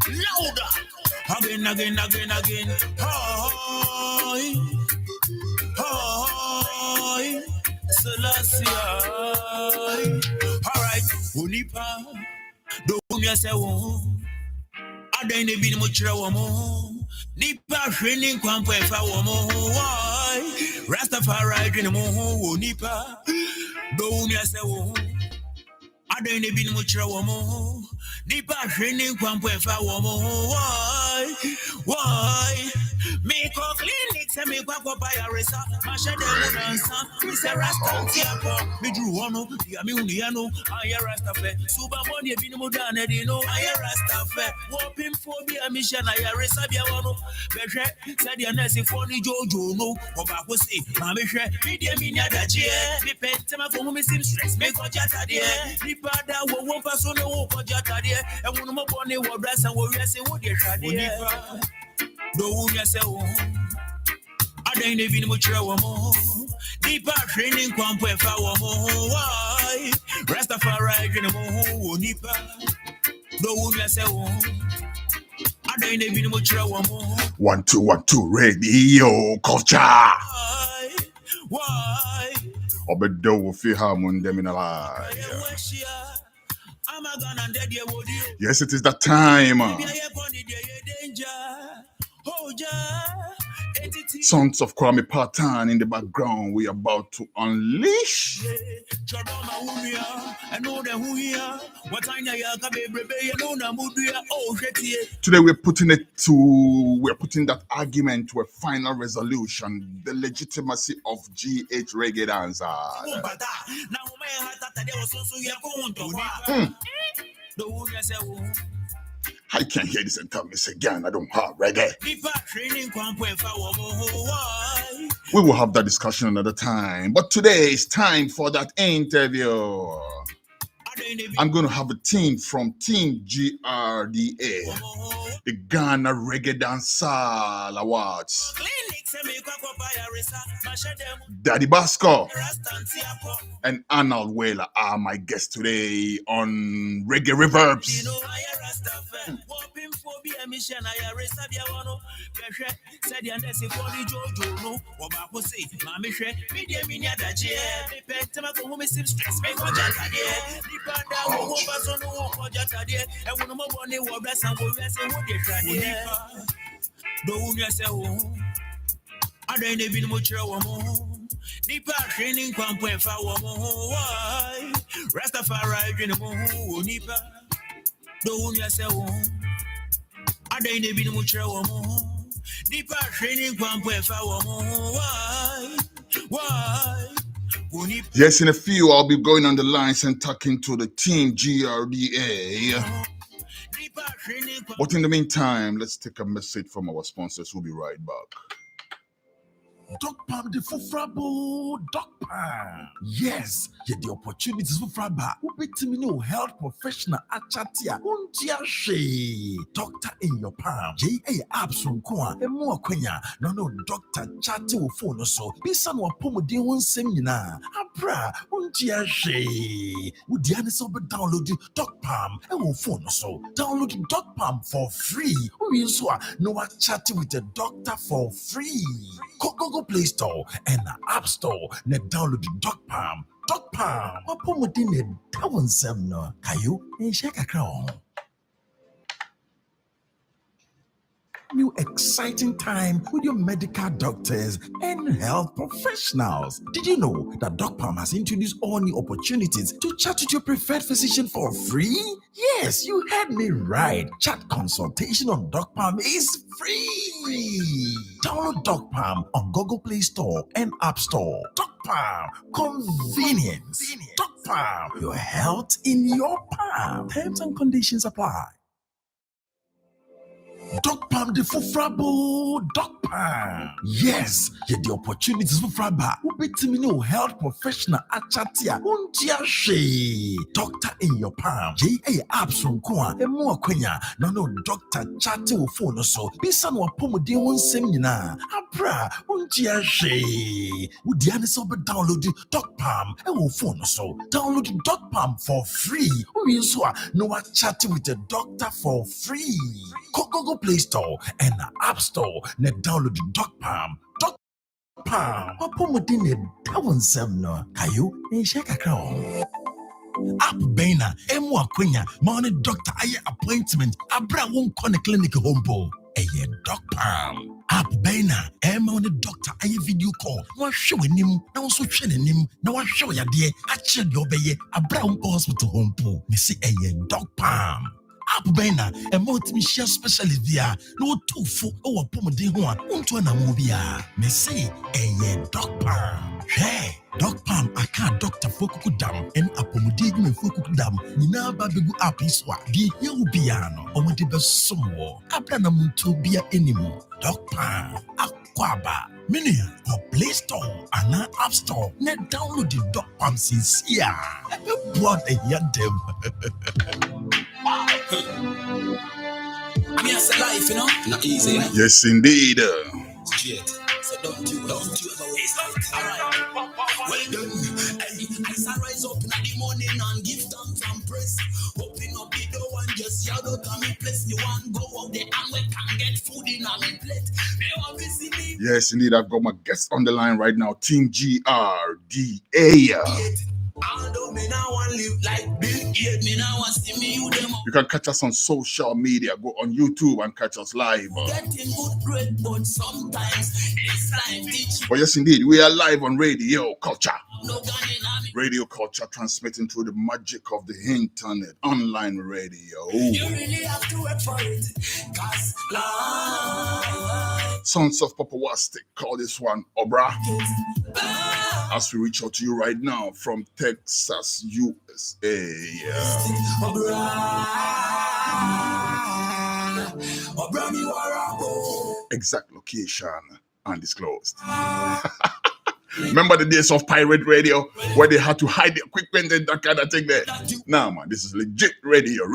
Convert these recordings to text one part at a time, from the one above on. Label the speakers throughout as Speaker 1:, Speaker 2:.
Speaker 1: Louder. Again, again, again, again. Hi. Hi. Selassie. Alright. Unipa. Don't you say one? I don't need much woman. Nipa training kwampo efa woman. Why? Rastafari dream mo. Nipa. Don't you say one? I don't need much woman. Nipa training kwampo efa woman. Why? Me call clinics and me go buy a resa. Masha de munansa. Me say Rasta tiapo. Me drew one. Ya me uniano. Aya Rasta fe. Suba money bini mudane dino. Aya Rasta fe. Wopim phobia mission. Aya resa bia wano. Beshe said ya nesi phone Jojo no. Oba ko say. Mame she. Me dia me nya dachi. Me pentema for me sim stress. Me ko jata de. Ni pada wo wo paso no wo ko jata de. E wonu mo bone wo dress and wo yesi wo de hwade. Do you say, I don't even much more. Deeper training, come for more. Why? Rastafari, you know, Nipa. Do you say, I don't even much more.
Speaker 2: 1212 Radio Culture.
Speaker 1: Why?
Speaker 2: Obedo Fihamun Deminala. Yes, it is that time. Songs of Kwame Patan in the background. We are about to unleash. Today we're putting that argument to a final resolution. The legitimacy of GH Reggae Dancehall. I can't hear this and tell me again. I don't have reggae. We will have that discussion another time. But today is time for that interview. I'm going to have a team from Team GRDA, the Ghana Reggae Dancehall Awards. Daddy Basco and Arnold Whaler are my guests today on Reggae Reverbs.
Speaker 1: I don't even much more. Nipa training kwampo efa womo. Why? Rastafari dream mo. Nipa. Do you say I don't even much more. Nipa training kwampo efa womo. Why?
Speaker 2: Yes, in a few, I'll be going on the lines and talking to the Team GRDA. But in the meantime, let's take a message from our sponsors. We'll be right back.
Speaker 3: Dog Palm the Fufrabo, Dog Palm. Yes, get the opportunities for Fraba. Who be to health professional at Chatia. Untiashe. Doctor in your palm. J.A. Abson Kwa. And more Quenya. No, Doctor Chati will phone so. Be some of Pomodi one seminar. Abra. Untiashe. Would the answer be download Dog Palm and will phone so. Download Dog Palm for free. We saw no one chatting with the doctor for free. Google Play Store and App Store. Ne download Dog Palm. Dog Palm. Wapomodi ne dawonsem no. Kayo en shaka crown. New exciting time with your medical doctors and health professionals. Did you know that Dog Palm has introduced all new opportunities to chat with your preferred physician for free? Yes, you heard me right. Chat consultation on Dog Palm is free. Download Dog Palm on Google Play Store and App Store. Dog Palm, convenience. Dog Palm, your health in your palm. Terms and conditions apply. Dog Palm the Fufrabo, Dog Pan. Yes, get the opportunities for Fraba. Who be Timino health professional at Chatia. Untia she. Doctor in your palm. JA apps from Kwa. And more Quenya. No, Doctor Chatty will phone so. Be son or Pomodi one seminar. Abra. Untia she. Would the answer download the Doc Palm and will phone so. Download the Doc Palm for free. We so no one chatting with the doctor for free. Google Play Store and App Store. Ne download the Doc Palm. Doc Palm. Apomodi ne down sem no. Kayo ne shaka crown. App Bena, Emu Akwenya, morning doctor aye appointment. Abra won't call the clinic homebo. Eye Doc Palm. App Bena, Emu the doctor aye video call. No showing him, no so training him, no show ya dear. I check your baye. Abra won't hospital homebo. Me say Eye Doc Palm. App Bena, a multi-mission specialist via no 2 4 or pomade one, unto an amobia. Me say, Doc Palm. Hey, Doc Palm, I can't doctor Foku Dam and Apomade me Foku Dam. Nina Babigu app is what the Yobiano or what the best somewhere. Abranam to be anymore. Doc Palm, Aquaba, Minia, or Play Store, and App Store. Net download the Doc Palm since here. What a yadem.
Speaker 1: I mean, it's a life, you know, not easy. You know?
Speaker 2: Yes, indeed.
Speaker 1: Straight. So don't you ever waste it. Alright. Well done. I rise up in the morning and give thanks and praise. Open up the door and just shout out to me place. The one go out there and we can get food in our plate. They want to see me.
Speaker 2: Yes, indeed. I've got my guest on the line right now. Team GRDA. You can catch us on social media. Go on YouTube and catch us live. But yes, indeed, we are live on Radio Culture. Radio Culture transmitting through the magic of the internet, online radio.
Speaker 1: You really have to work for it.
Speaker 2: Sons of Papawastic, call this one Obra. As we reach out to you right now from Texas, USA. Exact location undisclosed. Remember the days of pirate radio where they had to hide the equipment and that kind of thing there? Nah, man, this is legit radio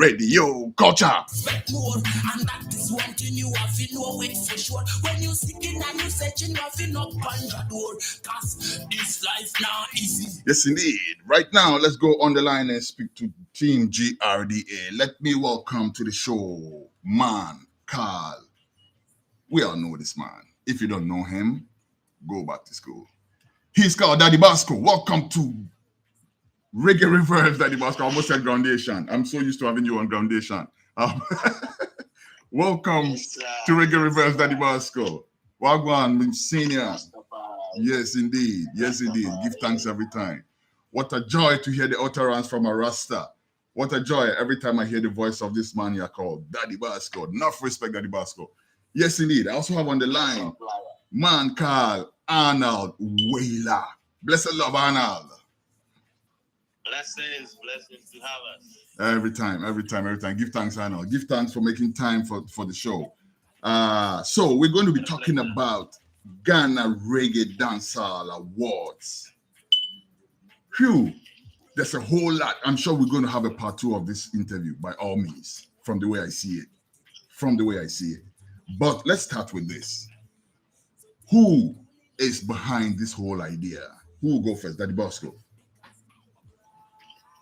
Speaker 2: culture.
Speaker 1: And that is one thing you have to know it for sure. When you seeking and you searching, you have to knock on your door. Cause this life now easy.
Speaker 2: Yes, indeed. Right now, let's go on the line and speak to Team GRDA. Let me welcome to the show, man, Carl. We all know this man. If you don't know him, go back to school. He's called Daddy Basco. Welcome to Reggae Reverse, Daddy Basco. I almost said Groundation. I'm so used to having you on Groundation. Welcome to Reggae Reverse, Daddy Basco. Wagwan, senior. Yes, indeed. Yes, indeed. Give thanks every time. What a joy to hear the utterance from a Rasta. What a joy every time I hear the voice of this man here called Daddy Basco. Enough respect, Daddy Basco. Yes, indeed. I also have on the line, man Carl Arnold Whaler. Blessed love, Arnold.
Speaker 4: Blessings to have us.
Speaker 2: Every time. Give thanks, Arnold. Give thanks for making time for the show. So we're going to be talking about Ghana Reggae Dancehall Awards. Phew, there's a whole lot. I'm sure we're going to have a part 2 of this interview by all means, from the way I see it. But let's start with this. Who is behind this whole idea? Who will go first? Daddy Bosco.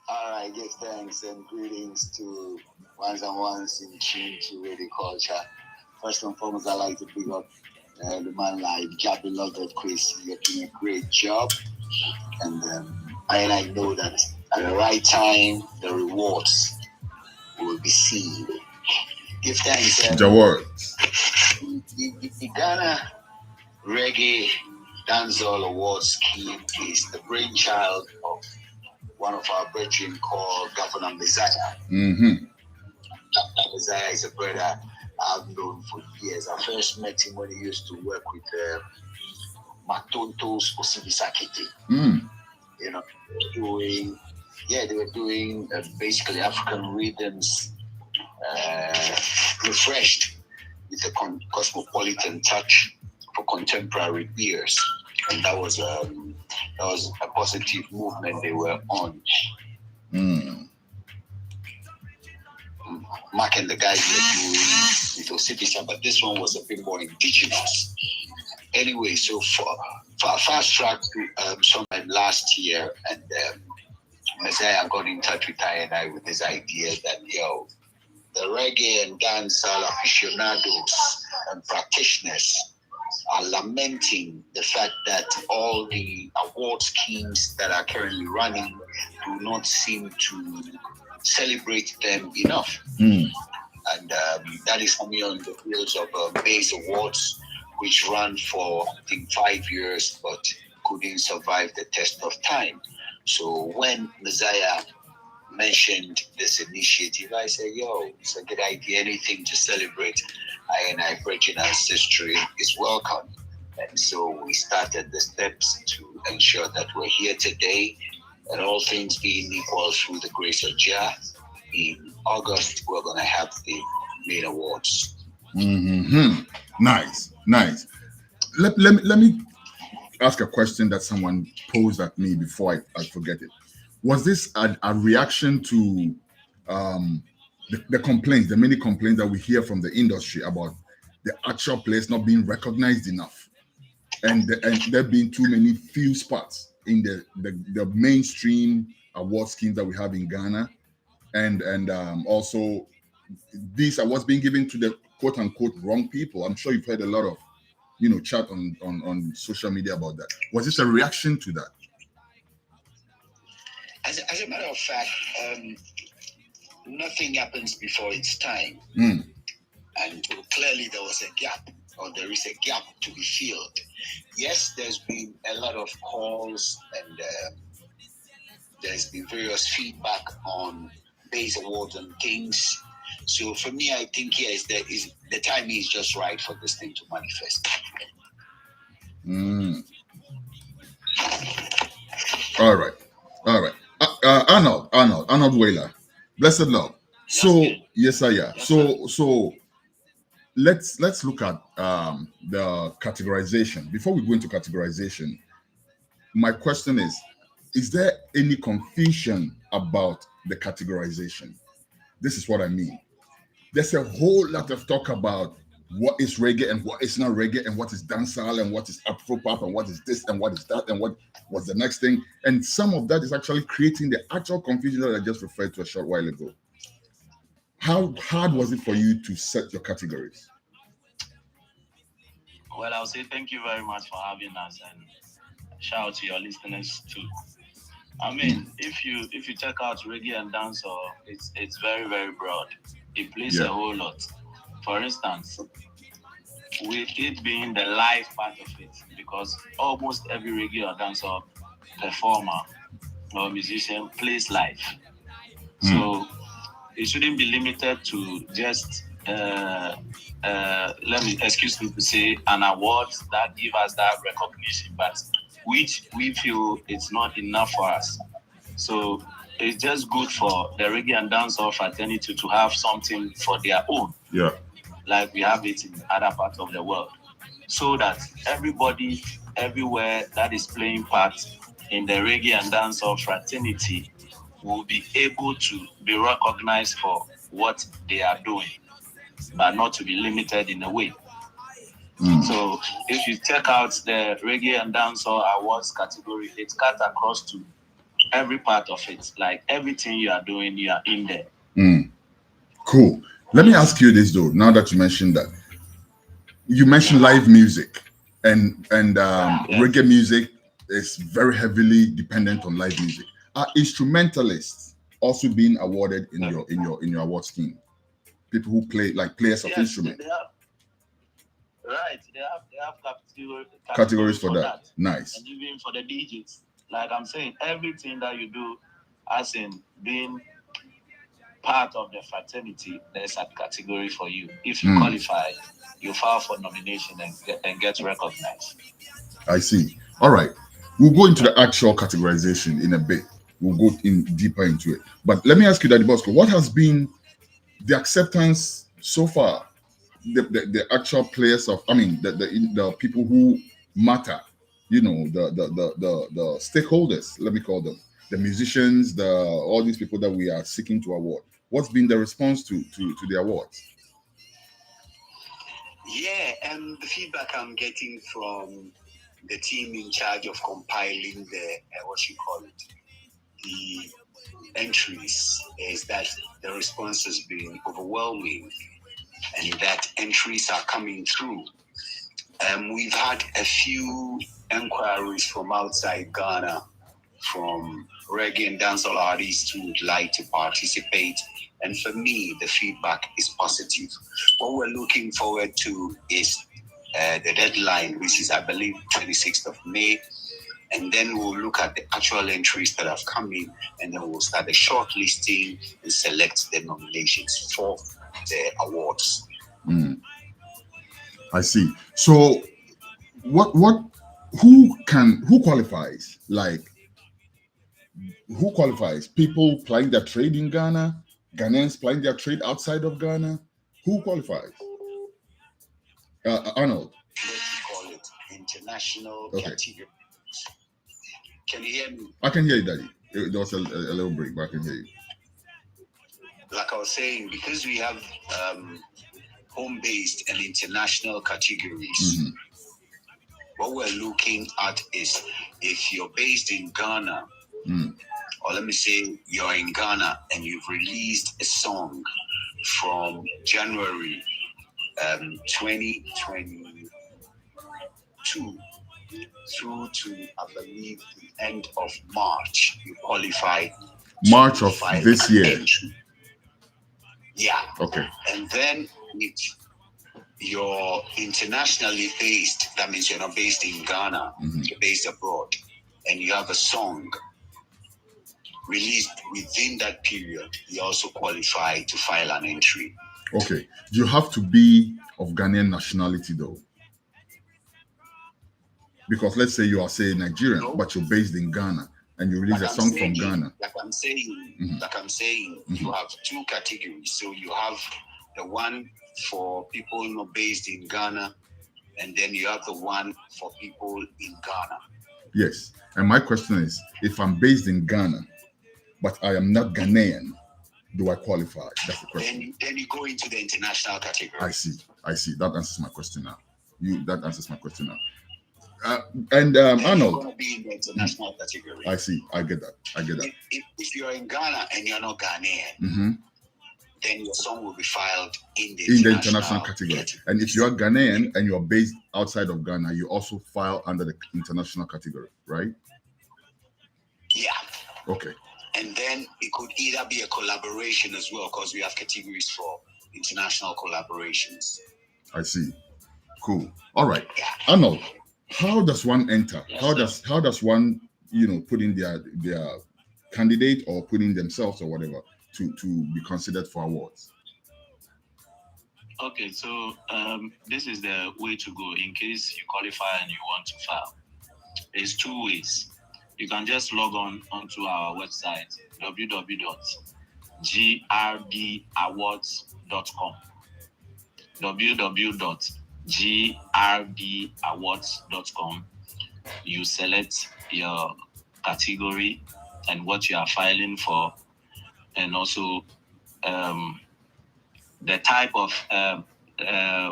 Speaker 5: All right, give thanks and greetings to ones and ones in tune to Radio Culture. First and foremost, I'd like to pick up the man like Jahbeloved Chris. You're doing a great job. And I know that at the right time, the rewards will be seen. Give thanks. The Ghana Reggae Dancehall Awards scheme is the brainchild of one of our brethren called Governor Messiah.
Speaker 2: Mm-hmm.
Speaker 5: Messiah is a brother I've known for years. I first met him when he used to work with Matonto's Osibisakete. You know, they were doing basically African rhythms refreshed with a cosmopolitan touch contemporary peers, and that was a positive movement they were on. Mark and the guys were doing little city stuff, but this one was a bit more indigenous. Anyway, so for a fast track to sometime last year, and Messiah got in touch with I and I with this idea that the reggae and dancehall aficionados and practitioners are lamenting the fact that all the award schemes that are currently running do not seem to celebrate them enough. And that is coming on the heels of Bass Awards, which ran for, I think, 5 years, but couldn't survive the test of time. So when Messiah mentioned this initiative, I said, it's a good idea. Anything to celebrate I Virgin ancestry is welcome. And so we started the steps to ensure that we're here today, and all things being equal through the grace of Jah. In August, we're going to have the main awards.
Speaker 2: Nice. Let me ask a question that someone posed at me before I forget it. Was this a reaction to the complaints, the many complaints that we hear from the industry about the actual players not being recognized enough, and there being too many few spots in the mainstream award schemes that we have in Ghana, and also these awards being given to the quote unquote wrong people? I'm sure you've heard a lot of chat on social media about that. Was this a reaction to that?
Speaker 5: As a matter of fact, nothing happens before its time. And clearly there was a gap, or there is a gap to be filled. Yes, there's been a lot of calls, and there's been various feedback on Bass Awards and things. So for me, I think the time is just right for this thing to manifest.
Speaker 2: All right. Arnold Whaler, blessed Lord. So yes, I am. So let's look at the categorization. Before we go into categorization, my question is there any confusion about the categorization? This is what I mean. There's a whole lot of talk about what is reggae and what is not reggae, and what is dancehall and what is Afropop and what is this and what is that and what was the next thing. And some of that is actually creating the actual confusion that I just referred to a short while ago. How hard was it for you to set your categories?
Speaker 4: Well, I'll say thank you very much for having us, and shout out to your listeners too. I mean, if you check out reggae and dancehall, it's very, very broad. It plays a whole lot. For instance, with it being the live part of it, because almost every reggae or dancehall performer or musician plays live. So it shouldn't be limited to just excuse me to say, an award that give us that recognition, but which we feel it's not enough for us. So it's just good for the reggae and dancehall fraternity to have something for their own.
Speaker 2: Yeah.
Speaker 4: Like we have it in other parts of the world. So that everybody, everywhere that is playing part in the reggae and dancehall fraternity will be able to be recognized for what they are doing, but not to be limited in a way. So if you check out the reggae and dancehall awards category, it's cut across to every part of it. Like everything you are doing, you are in there.
Speaker 2: Cool. Let me ask you this though. Now that you mentioned that, you mentioned live music, and reggae music is very heavily dependent on live music. Are instrumentalists also being awarded in your award scheme? People who play like players of instruments.
Speaker 4: Right, they have
Speaker 2: categories for that. Nice.
Speaker 4: And even for the DJs, like I'm saying, everything that you do, as in being part of the fraternity, there's a category for you. If you qualify, you file for nomination and get recognized.
Speaker 2: I see. All right, we'll go into the actual categorization in a bit. We'll go in deeper into it. But let me ask you, Daddy Bosco, what has been the acceptance so far the actual players of, I mean, the people who matter, the stakeholders, let me call them, the musicians, all these people that we are seeking to award. What's been the response to the awards?
Speaker 5: Yeah, and the feedback I'm getting from the team in charge of compiling the the entries is that the response has been overwhelming, and that entries are coming through. We've had a few inquiries from outside Ghana, from reggae and dancehall artists who would like to participate. And for me, the feedback is positive. What we're looking forward to is the deadline, which is, I believe, 26th of May. And then we'll look at the actual entries that have come in, and then we'll start the shortlisting and select the nominations for the awards.
Speaker 2: I see. So who qualifies? Like, who qualifies? People plying their trade in Ghana, Ghanaians plying their trade outside of Ghana. Who qualifies? Arnold.
Speaker 5: Let's call it international category. Can you hear me?
Speaker 2: I can hear you, Daddy. There was a little break, but I can hear you.
Speaker 5: Like I was saying, because we have home-based and international categories, what we're looking at is, if you're based in Ghana, or let me say you're in Ghana and you've released a song from January 2022 through to, I believe, the end of March, you qualify.
Speaker 2: March of this year.
Speaker 5: Entry. Yeah.
Speaker 2: Okay.
Speaker 5: And then if you're internationally based, that means you're not based in Ghana, you're based abroad, and you have a song released within that period, you also qualify to file an entry.
Speaker 2: Okay. You have to be of Ghanaian nationality, though. Because let's say you are, say, Nigerian, but you're based in Ghana and you release a song from Ghana.
Speaker 5: Like I'm saying, you have two categories. So you have the one for people not based in Ghana, and then you have the one for people in Ghana.
Speaker 2: Yes. And my question is, if I'm based in Ghana, but I am not Ghanaian, do I qualify? That's the question.
Speaker 5: Then you go into the international category.
Speaker 2: I see. That answers my question now. That answers my question now. Arnold.
Speaker 5: You're going to be in the international category.
Speaker 2: I see. I get that.
Speaker 5: If you're in Ghana and you're not Ghanaian, then your song will be filed in the international category.
Speaker 2: And if you are Ghanaian and you're based outside of Ghana, you also file under the international category, right?
Speaker 5: Yeah.
Speaker 2: Okay.
Speaker 5: And then it could either be a collaboration as well, because we have categories for international collaborations.
Speaker 2: I see. Cool. All right. Yeah. Arnold, how does one enter? Yes, how does one, put in their candidate or put in themselves or whatever to be considered for awards?
Speaker 4: Okay, so this is the way to go in case you qualify and you want to file. There's two ways. You can just log onto our website, www.grdawards.com. www.grdawards.com. You select your category and what you are filing for, and also the type of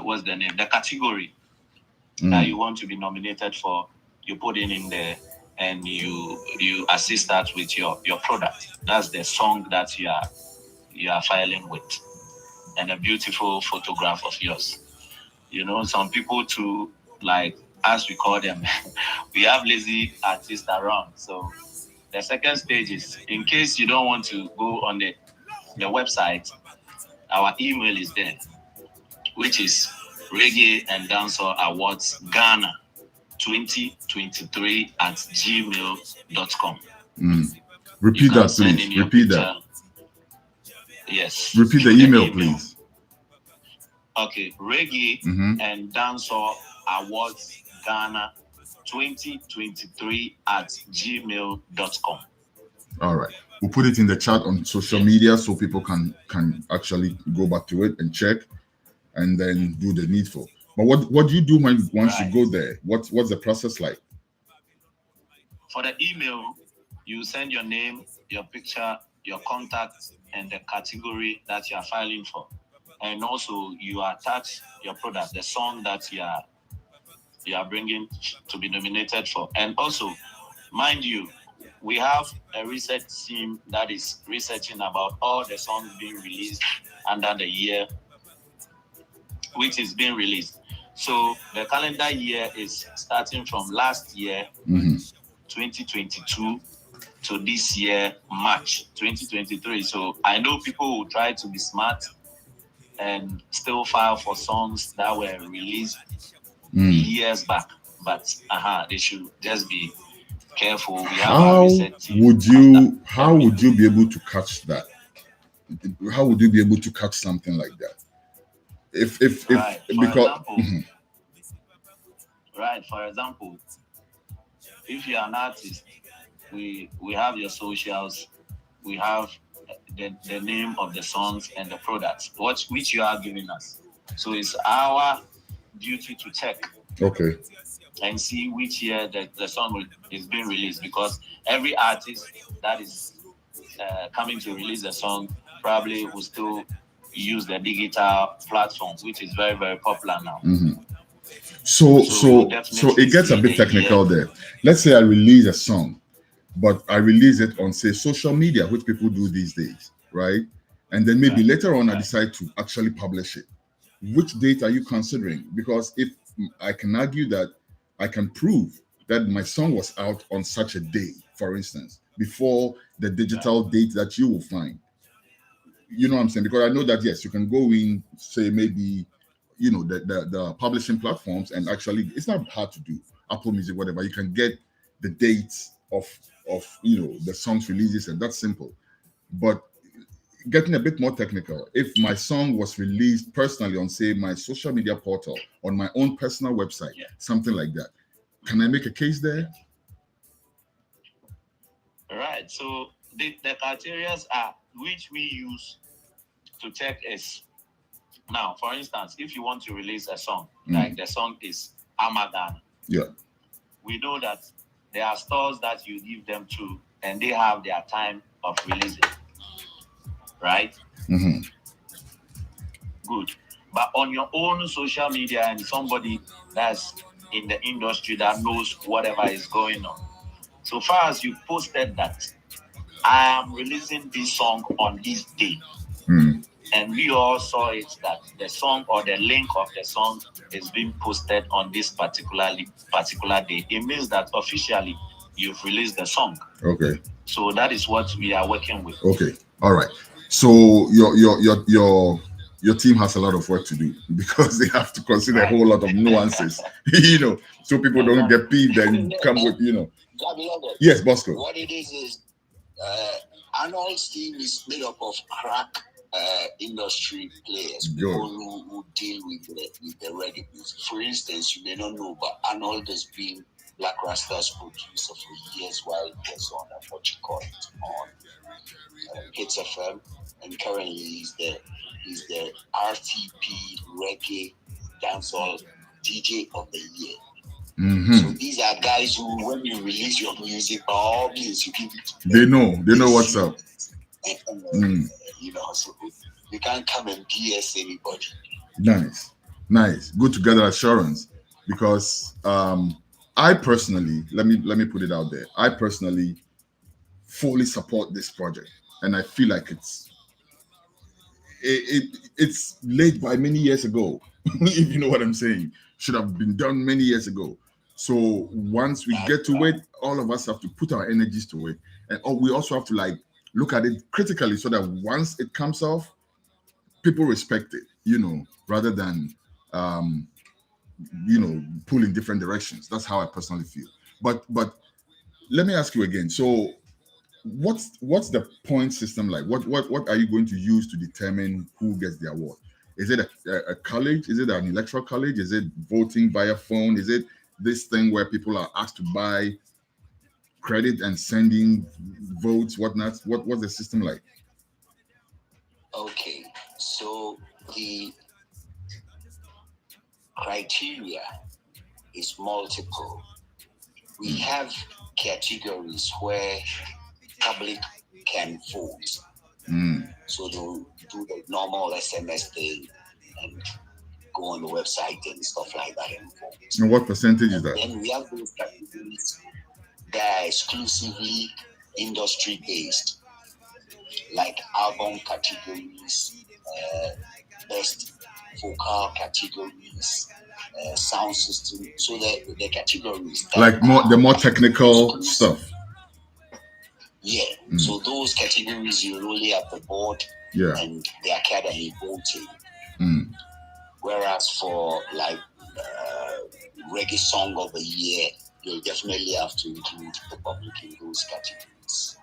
Speaker 4: what's the name, the category that you want to be nominated for. You put it in there, and you assist that with your product. That's the song that you are filing with, and a beautiful photograph of yours. Some people too, like, as we call them, we have lazy artists around. So the second stage is, in case you don't want to go on the website, our email is there, which is Reggae and Dancehall Awards Ghana 2023 @gmail.com.
Speaker 2: Repeat that, please. Repeat that.
Speaker 4: Yes.
Speaker 2: Repeat the email, please.
Speaker 4: Okay, Reggae and Dancehall Awards Ghana 2023 @gmail.com.
Speaker 2: All right. We'll put it in the chat on social media so people can actually go back to it and check. and then do the needful. But what do you do once
Speaker 4: Right.
Speaker 2: you go there? What's the process like?
Speaker 4: For the email, you send your name, your picture, your contact, and the category that you are filing for. And also you attach your product, the song that you are bringing to be nominated for. And also, mind you, we have a research team that is researching about all the songs being released under the year which is being released. So the calendar year is starting from last year, 2022, to this year, March 2023. So I know people will try to be smart and still file for songs that were released years back, but they should just be careful. We have
Speaker 2: How would you be able to catch that? How would you be able to catch something like that? If
Speaker 4: Right, for
Speaker 2: because
Speaker 4: example, right, for example, if you're an artist, we have your socials, we have the name of the songs and the products, which you are giving us. So it's our duty to check
Speaker 2: okay,
Speaker 4: and see which year the song is being released, because every artist that is coming to release a song probably will still use the digital platform, which is very, very popular now.
Speaker 2: so
Speaker 4: definitely
Speaker 2: it gets a
Speaker 4: see
Speaker 2: bit
Speaker 4: the
Speaker 2: technical
Speaker 4: year.
Speaker 2: there. Let's say I release a song, but I release it on, say, social media, which people do these days, right? And then maybe later on I decide to actually publish it. Which date are you considering? Because if I can argue that I can prove that my song was out on such a day, for instance, before the digital date that you will find. You know what I'm saying? Because I know that, yes, you can go in, say, maybe, the publishing platforms, and actually it's not hard to do. Apple Music, whatever, you can get the dates of the songs releases, and that's simple. But getting a bit more technical, if my song was released personally on, say, my social media portal, on my own personal website, something like that, can I make a case there?
Speaker 4: Right. So the criteria are which we use to check is, now, for instance, if you want to release a song, like the song is Amadan, we know that there are stores that you give them to, and they have their time of releasing, right? Good. But on your own social media, and somebody that's in the industry that knows whatever is going on, so far as you posted that I am releasing this song on this day, and we all saw it that the song or the link of the song is being posted on this particular day, it means that officially you've released the song.
Speaker 2: Okay.
Speaker 4: So that is what we are working with.
Speaker 2: Okay. All right. So your team has a lot of work to do, because they have to consider a whole lot of nuances, so people don't get peeved and come with,
Speaker 5: Jahbeloved.
Speaker 2: Yes, Bosco.
Speaker 5: What it is Arnold's team is made up of crack industry players, people who deal with the reggae music. For instance, you may not know, but Arnold has been Black Rasta's producer for years while he was on on Hits FM, and currently he's the RTP Reggae Dancehall DJ of the Year. So these are guys who, when you release your music, by all means, you give it to them.
Speaker 2: They know what's up.
Speaker 5: So you can't come and BS anybody.
Speaker 2: Nice. Good to gather assurance, because I personally, let me put it out there, I personally fully support this project, and I feel like it's late by many years ago. If you know what I'm saying, should have been done many years ago. So once we get to it, all of us have to put our energies to it, and we also have to look at it critically, so that once it comes off, people respect it, rather than pull in different directions. That's how I personally feel. But let me ask you again. So what's the point system like? What are you going to use to determine who gets the award? Is it a college? Is it an electoral college? Is it voting via phone? Is it this thing where people are asked to buy credit and sending votes, whatnot? What's the system like?
Speaker 5: Okay, so the criteria is multiple. We have categories where public can vote. So they'll do the normal SMS thing and go on the website and stuff like that and vote.
Speaker 2: And what percentage is that?
Speaker 5: Then we have those categories that are exclusively industry based, like album categories, best vocal categories, sound system. So the categories
Speaker 2: like the more technical stuff.
Speaker 5: Yeah. So those categories you really have the board and the academy voting. Whereas for like reggae song of the year, you'll definitely have to include the public in those categories.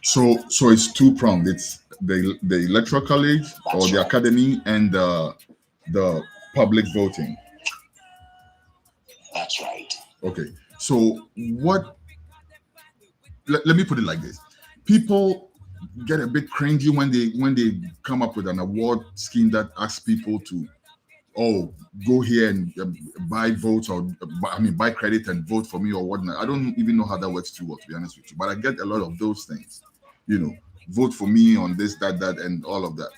Speaker 2: So it's two-pronged. It's the electoral college or the academy and the public voting.
Speaker 5: That's right.
Speaker 2: Okay. So what? Let me put it like this: people get a bit cringy when they come up with an award scheme that asks people to, go here and buy votes or buy credit and vote for me or whatnot. I don't even know how that works too well, to be honest with you. But I get a lot of those things. Vote for me on this, that, and all of that.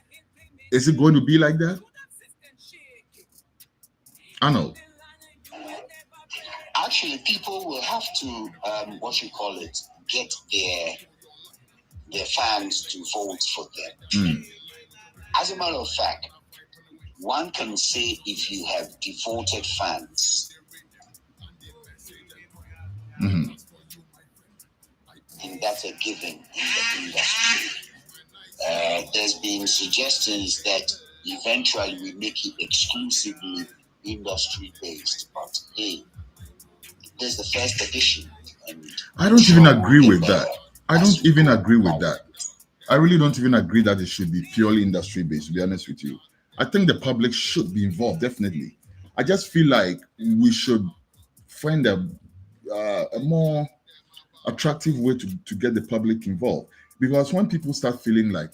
Speaker 2: Is it going to be like that? I know.
Speaker 5: Actually, people will have to get their fans to vote for them. As a matter of fact, one can say if you have devoted fans, and that's a given in the industry. There's been suggestions that eventually we make it exclusively industry based, but hey, this is the first edition. And
Speaker 2: I don't even agree with that. I don't even agree with that. I really don't even agree that it should be purely industry based, to be honest with you. I think the public should be involved, definitely. I just feel like we should find a more attractive way to get the public involved. Because when people start feeling like,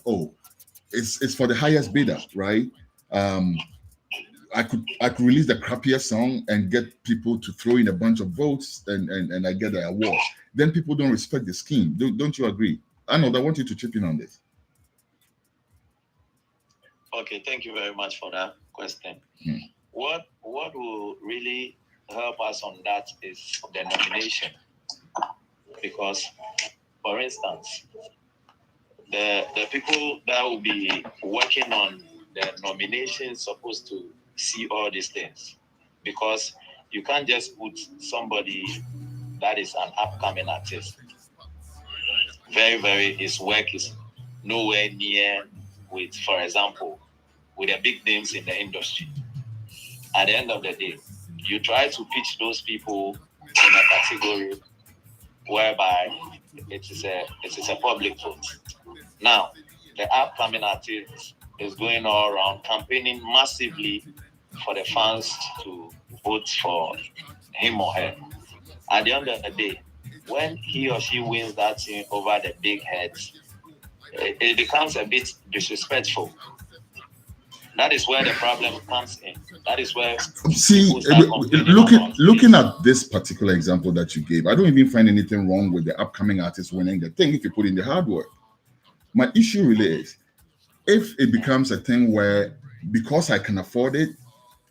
Speaker 2: it's for the highest bidder, right? I could release the crappiest song and get people to throw in a bunch of votes and I get the award. Then people don't respect the scheme. Don't you agree? Arnold, I want you to chip in on this.
Speaker 4: Okay, thank you very much for that question. What will really help us on that is the nomination. Because, for instance, the people that will be working on the nomination supposed to see all these things. Because you can't just put somebody that is an upcoming artist. His work is nowhere near with, for example, with the big names in the industry. At the end of the day, you try to pitch those people in a category whereby it is a public vote. Now, the upcoming artist is going all around campaigning massively for the fans to vote for him or her. At the end of the day, when he or she wins that thing over the big heads, it becomes a bit disrespectful. That is where the problem comes in. That is where
Speaker 2: looking at this particular example that you gave, I don't even find anything wrong with the upcoming artist winning the thing if you put in the hard work. My issue really is if it becomes a thing where because I can afford it,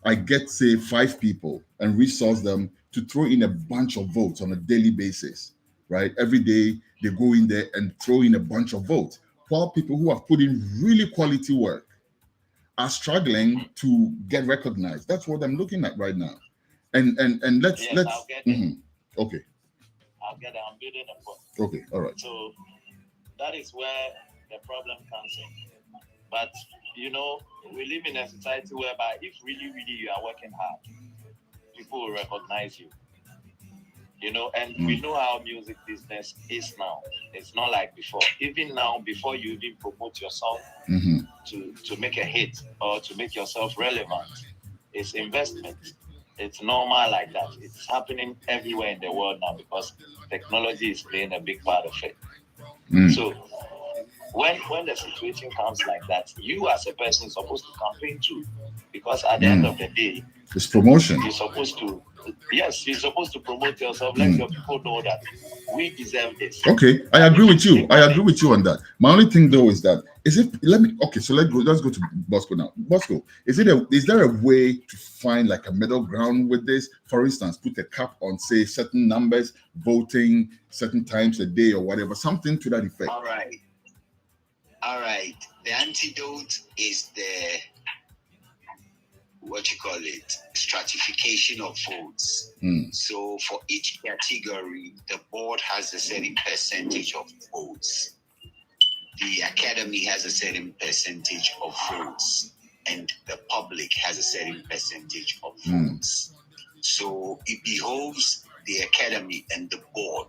Speaker 2: I get say 5 people and resource them to throw in a bunch of votes on a daily basis, right? Every day they go in there and throw in a bunch of votes, while people who have put in really quality work are struggling to get recognized. That's what I'm looking at right now. And let's
Speaker 4: I'll get it.
Speaker 2: Okay.
Speaker 4: I'll get it. I'm building a book.
Speaker 2: Okay, all right.
Speaker 4: So that is where the problem comes in. But we live in a society whereby if really, really you are working hard, people will recognize you. And we know how music business is now. It's not like before. Even now, before you even promote your song to make a hit or to make yourself relevant, it's investment. It's normal like that. It's happening everywhere in the world now because technology is playing a big part of it. So when the situation comes like that, you as a person is supposed to campaign too. Because at the end of the day,
Speaker 2: It's promotion.
Speaker 4: You're supposed to, yes, you're supposed to promote yourself. Let your people know that we deserve this.
Speaker 2: Okay, I agree with you. I agree with you on that. My only thing though is that so let's go to Bosco now. Bosco, is there a way to find like a middle ground with this? For instance, put a cap on say certain numbers, voting certain times a day or whatever, something to that effect.
Speaker 5: All right. The antidote is the stratification of votes. So for each category, the board has a certain percentage of votes. The academy has a certain percentage of votes, and the public has a certain percentage of votes. So it behoves the academy and the board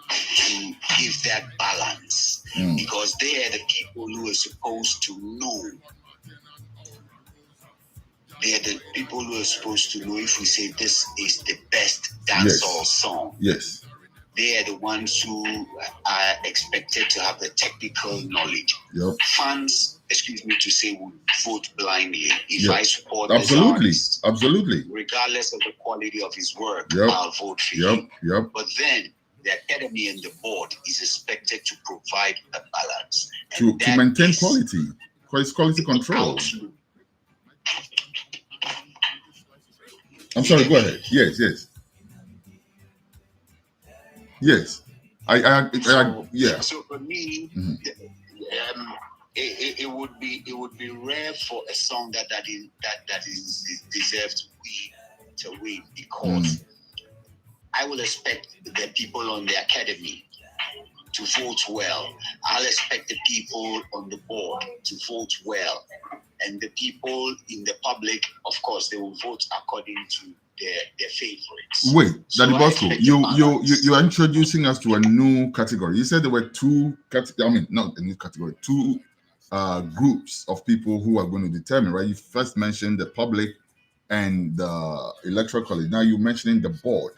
Speaker 5: to give that balance, because they are the people who are supposed to know. They are the people who are supposed to know if we say this is the best dancehall song.
Speaker 2: Yes.
Speaker 5: They are the ones who are expected to have the technical knowledge.
Speaker 2: Yep.
Speaker 5: Fans, excuse me to say, would vote blindly. If I support
Speaker 2: absolutely,
Speaker 5: this artist,
Speaker 2: absolutely,
Speaker 5: regardless of the quality of his work, I'll vote for him. But then the academy and the board is expected to provide a balance
Speaker 2: to maintain quality, quality control. I'm sorry, go ahead. Yes.
Speaker 5: So for me, it would be rare for a song that is deserved to win, because I will expect the people on the academy to vote well. I'll expect the people on the board to vote well. And the people in the public, of course, they will vote according to their favorites.
Speaker 2: Wait, Daddy Bosco, you are introducing us to a new category. You said there were two groups of people who are going to determine, right? You first mentioned the public and the electoral college. Now you're mentioning the board.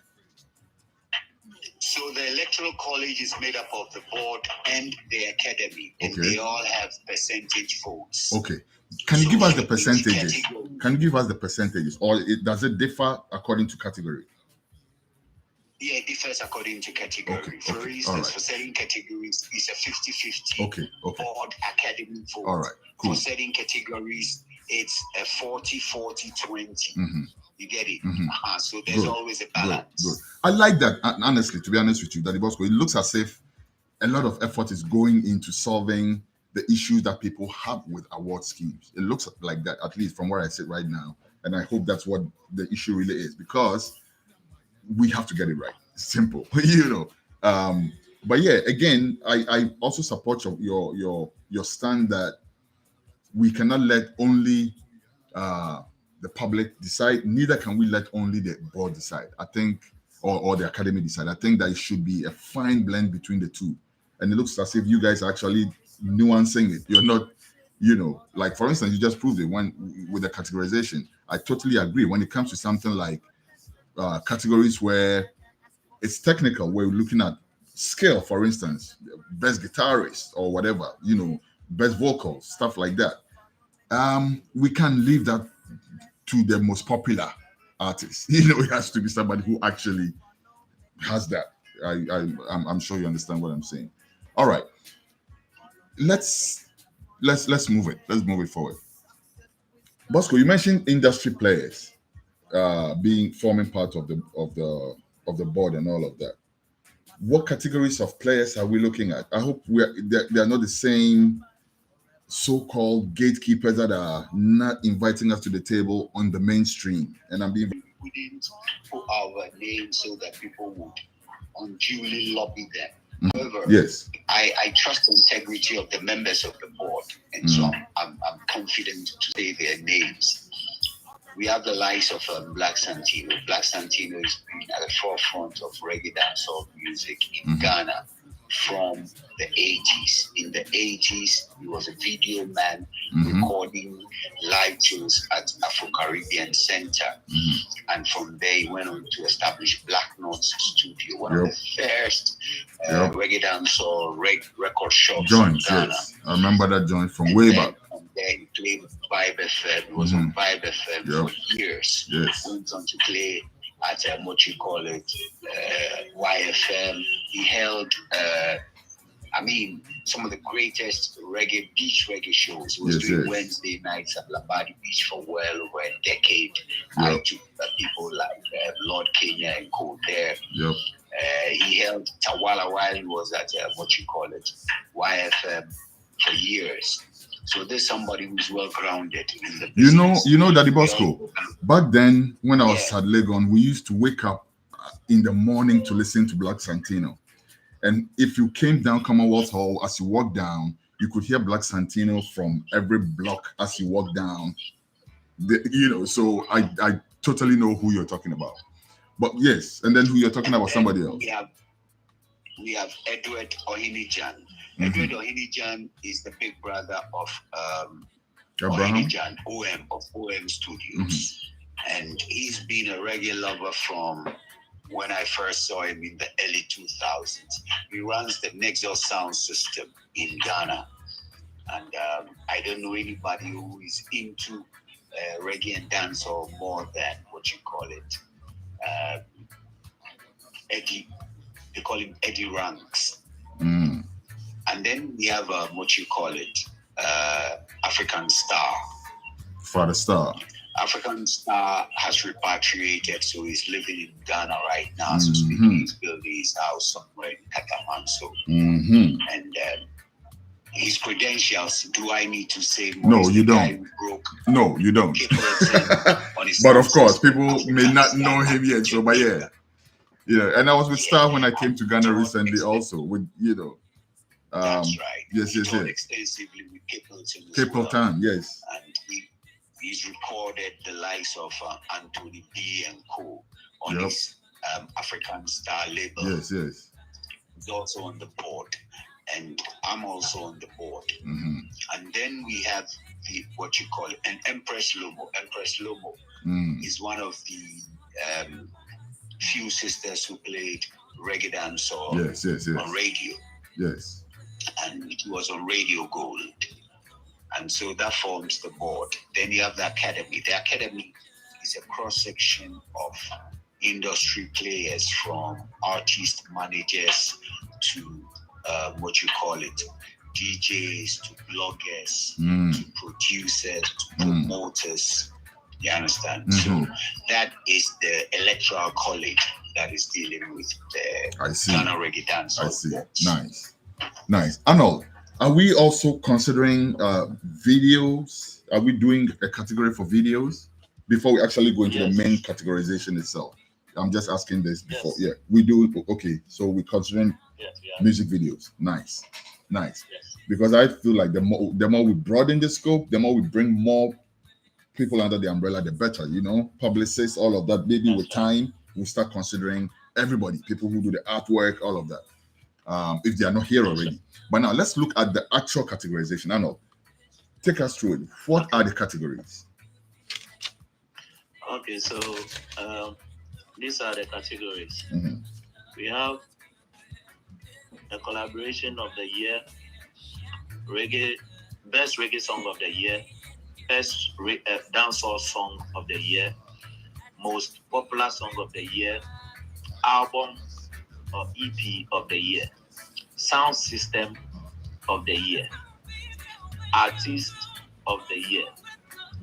Speaker 5: So the electoral college is made up of the board and the academy, and they all have percentage votes.
Speaker 2: Okay. Can you give us the percentages? Or does it differ according to category?
Speaker 5: Yeah, it differs according to category. For instance, for certain categories, it's a 50-50 board academy vote.
Speaker 2: All right, cool.
Speaker 5: For certain categories, it's a 40-40-20. You get it? So there's always a balance.
Speaker 2: Good. I like that, honestly, to be honest with you, Daddy Bosco. It looks as if a lot of effort is going into solving the issues that people have with award schemes. It looks like that, at least from where I sit right now. And I hope that's what the issue really is, because we have to get it right. It's simple, But yeah, again, I also support your stand that we cannot let only the public decide. Neither can we let only the board decide. I think, or the academy decide. I think that it should be a fine blend between the two. And it looks as if you guys are actually nuancing it. You're not, like for instance, you just proved it with the categorization. I totally agree. When it comes to something like categories where it's technical, we're looking at skill, for instance, best guitarist or whatever, best vocals, stuff like that. We can leave that to the most popular artist. It has to be somebody who actually has that. I'm sure you understand what I'm saying. All right, let's move it. Let's move it forward. Bosco, you mentioned industry players forming part of the board and all of that. What categories of players are we looking at? I hope they are not the same so-called gatekeepers that are not inviting us to the table on the mainstream. And we
Speaker 5: didn't put our names so that people would unduly lobby them. However, I trust the integrity of the members of the board, and so I'm confident to say their names. We have the likes of Black Santino. Black Santino has been at the forefront of reggae dancehall music in Ghana from the 80s. In the 80s, he was a video man recording live shows at Afro-Caribbean Center. And from there, he went on to establish Black Notes Studio, one of the first reggae dancehall record shops in Ghana.
Speaker 2: I remember that joint from way back.
Speaker 5: Then he played Vibe FM. He was on Vibe FM for years.
Speaker 2: Yes.
Speaker 5: Went on to play at what you call it, YFM. He held, some of the greatest beach reggae shows. He was doing Wednesday nights at Labadi Beach for well over a decade. I took people like Lord Kenya and Co. there.
Speaker 2: Yep.
Speaker 5: He held Tawala while he was at YFM for years. So there's somebody who's well grounded in the business.
Speaker 2: You know, Daddy Bosco. Back then, when I was at Legon, we used to wake up in the morning to listen to Black Santino. And if you came down Commonwealth Hall, as you walked down, you could hear Black Santino from every block as you walk down. So I totally know who you're talking about. But yes, and then who you're talking about, somebody else.
Speaker 5: We have Edward Ohinijan. Edward Ohinijan is the big brother of Ohinijan, of OM Studios. And he's been a reggae lover from when I first saw him in the early 2000s. He runs the Nexus sound system in Ghana. And I don't know anybody who is into reggae and dancehall more than what you call it. Eddie, they call him Eddie Ranks. And then we have what you call it, African Star.
Speaker 2: Father Star.
Speaker 5: African Star has repatriated, so he's living in Ghana right now. So speaking, he's building his house somewhere in Katamanso. And his credentials, do I need to say more?
Speaker 2: No, you don't. No, you don't. But of course, people may not know him yet. So, but yeah. And I was with Star when I came to Ghana recently also with,
Speaker 5: that's right.
Speaker 2: Yes.
Speaker 5: Extensively with
Speaker 2: Capleton, yes.
Speaker 5: And he's recorded the likes of Anthony B and Co. on his African Star label.
Speaker 2: Yes.
Speaker 5: He's also on the board. And I'm also on the board. And then we have what you call it, an Empress Lomo. Empress Lomo is one of the few sisters who played reggae dancehall on radio.
Speaker 2: Yes.
Speaker 5: And it was on Radio Gold. And so that forms the board. Then you have the Academy. The Academy is a cross-section of industry players, from artist managers to what you call it, DJs to bloggers to producers to promoters. You understand? So that is the electoral college that is dealing with the Ghana Reggae Dancehall Awards.
Speaker 2: Nice. Arnold, are we also considering videos? Are we doing a category for videos before we actually go into the main categorization itself? I'm just asking this before. Yeah, we do. Okay, so we're considering music videos. Nice. Because I feel like the more we broaden the scope, the more we bring more people under the umbrella, the better. Publicists, all of that. Maybe with time, we'll start considering everybody, people who do the artwork, all of that. If they are not here already. But now let's look at the actual categorization. Arnold, take us through it. What are the categories?
Speaker 4: Okay, so these are the categories. We have the collaboration of the year, best reggae song of the year, best dancehall song of the year, most popular song of the year, album or EP of the year, sound system of the year, artist of the year,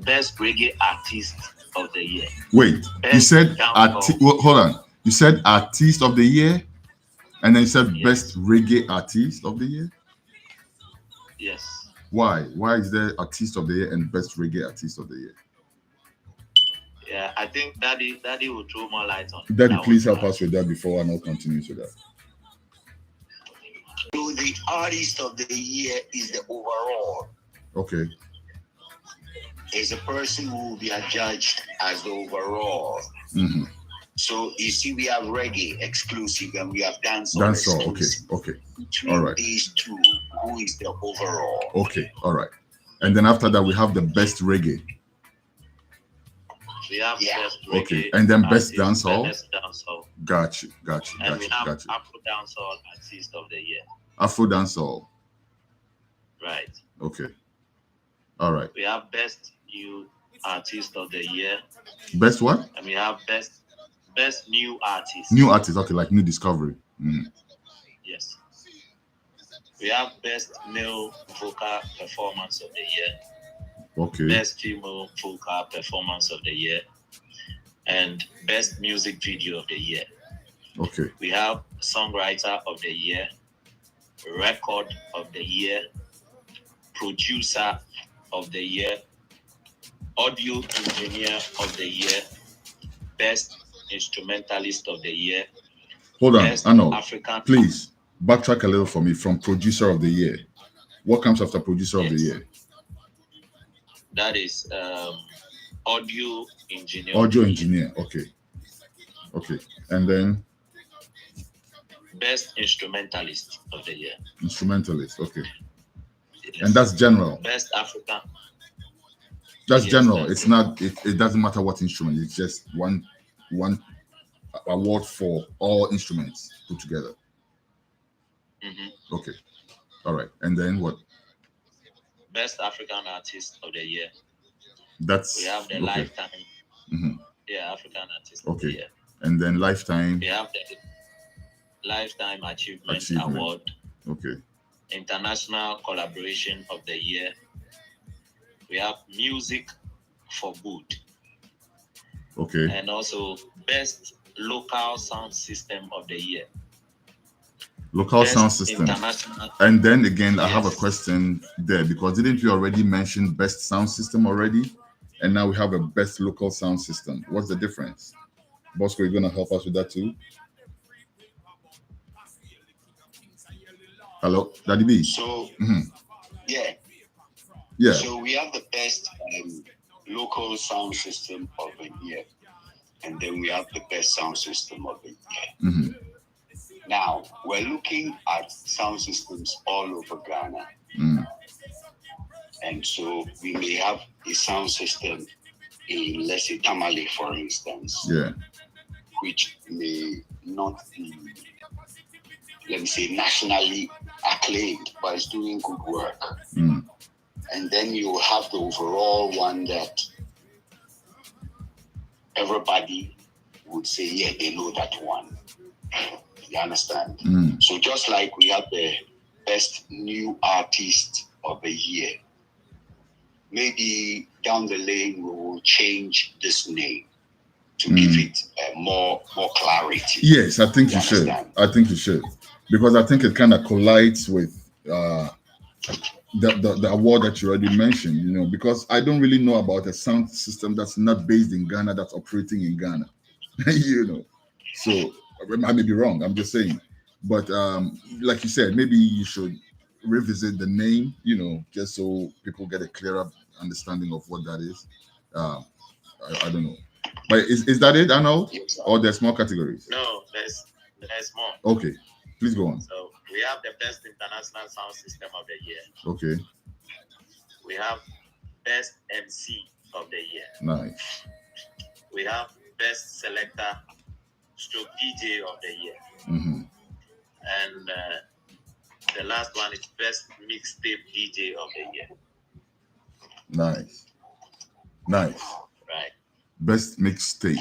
Speaker 4: best reggae artist of the year.
Speaker 2: Wait, you said hold on. You said artist of the year, and then you said best reggae artist of the year?
Speaker 4: Yes.
Speaker 2: Why? Why is there artist of the year and best reggae artist of the year?
Speaker 4: Yeah, I think Daddy will throw more light on.
Speaker 2: Daddy, please help us with that before Arnold continues with that.
Speaker 5: So the artist of the year is the overall.
Speaker 2: Okay.
Speaker 5: Is a person who will be adjudged as the overall. So you see, we have reggae exclusive and we have dancehall exclusive.
Speaker 2: Okay.
Speaker 5: Between
Speaker 2: all right.
Speaker 5: These two, who is the overall?
Speaker 2: Okay, all right. And then after that, we have the best reggae.
Speaker 4: We have best reggae.
Speaker 2: Okay, and then best dancehall.
Speaker 4: Best dancehall.
Speaker 2: Got you.
Speaker 4: And we have Afro dancehall artist of the year.
Speaker 2: Afro dancehall.
Speaker 4: Right.
Speaker 2: Okay. All right.
Speaker 4: We have best new artist of the year.
Speaker 2: Best what?
Speaker 4: And we have best new artist.
Speaker 2: New artist. Okay, like new discovery.
Speaker 4: Yes. We have best male vocal performance of the year.
Speaker 2: Okay.
Speaker 4: Best female vocal performance of the year. And best music video of the year.
Speaker 2: Okay.
Speaker 4: We have songwriter of the year, record of the year, producer of the year, audio engineer of the year, best instrumentalist of the year.
Speaker 2: Hold on,
Speaker 4: best
Speaker 2: Arnold,
Speaker 4: African.
Speaker 2: Please backtrack a little for me from producer of the year. What comes after producer of the year?
Speaker 4: That is audio engineer.
Speaker 2: Audio engineer, okay. Okay, and then?
Speaker 4: Best instrumentalist of the year.
Speaker 2: Instrumentalist, okay.
Speaker 4: Yes.
Speaker 2: And that's general.
Speaker 4: Best African.
Speaker 2: That's general. It's not. It doesn't matter what instrument. It's just one award for all instruments put together. Okay. All right. And then what?
Speaker 4: Best African artist of the year.
Speaker 2: That's.
Speaker 4: We have the lifetime. Yeah, African artist of the year.
Speaker 2: And then lifetime.
Speaker 4: We have the Lifetime Achievement Award.
Speaker 2: Okay.
Speaker 4: International Collaboration of the Year. We have Music for Good.
Speaker 2: Okay.
Speaker 4: And also Best Local Sound System of the Year.
Speaker 2: Local sound system. And then again, yes. I have a question there, because didn't we already mention best sound system already? And now we have a best local sound system. What's the difference? Bosco, you're going to help us with that too? Hello, Daddy B.
Speaker 5: So, yeah. So we have the best local sound system of the year, and then we have the best sound system of the year. Now, we're looking at sound systems all over Ghana. And so we may have a sound system in, let's say, Tamale, for instance, which may not be, let me say, nationally acclaimed, but it's doing good work. And then you have the overall one that everybody would say, yeah, they know that one. You understand? So just like we have the best new artist of the year, maybe down the lane we will change this name to give it more clarity.
Speaker 2: Yes, I think you should. I think you should, because I think it kind of collides with the award that you already mentioned. You know, because I don't really know about a sound system that's not based in Ghana, that's operating in Ghana. You know, so I may be wrong. I'm just saying, but like you said, maybe you should revisit the name. You know, just so people get a clearer understanding of what that is. I don't know. But is that it, Arnold?
Speaker 5: Yes,
Speaker 2: or there's more categories?
Speaker 4: No, there's more.
Speaker 2: Okay, please go on.
Speaker 4: So we have the best international sound system of the year.
Speaker 2: Okay.
Speaker 4: We have best MC of the year.
Speaker 2: Nice.
Speaker 4: We have best selector stroke DJ of the year. And the last one is best mixtape DJ of the year.
Speaker 2: Nice. Right. Best mixtape.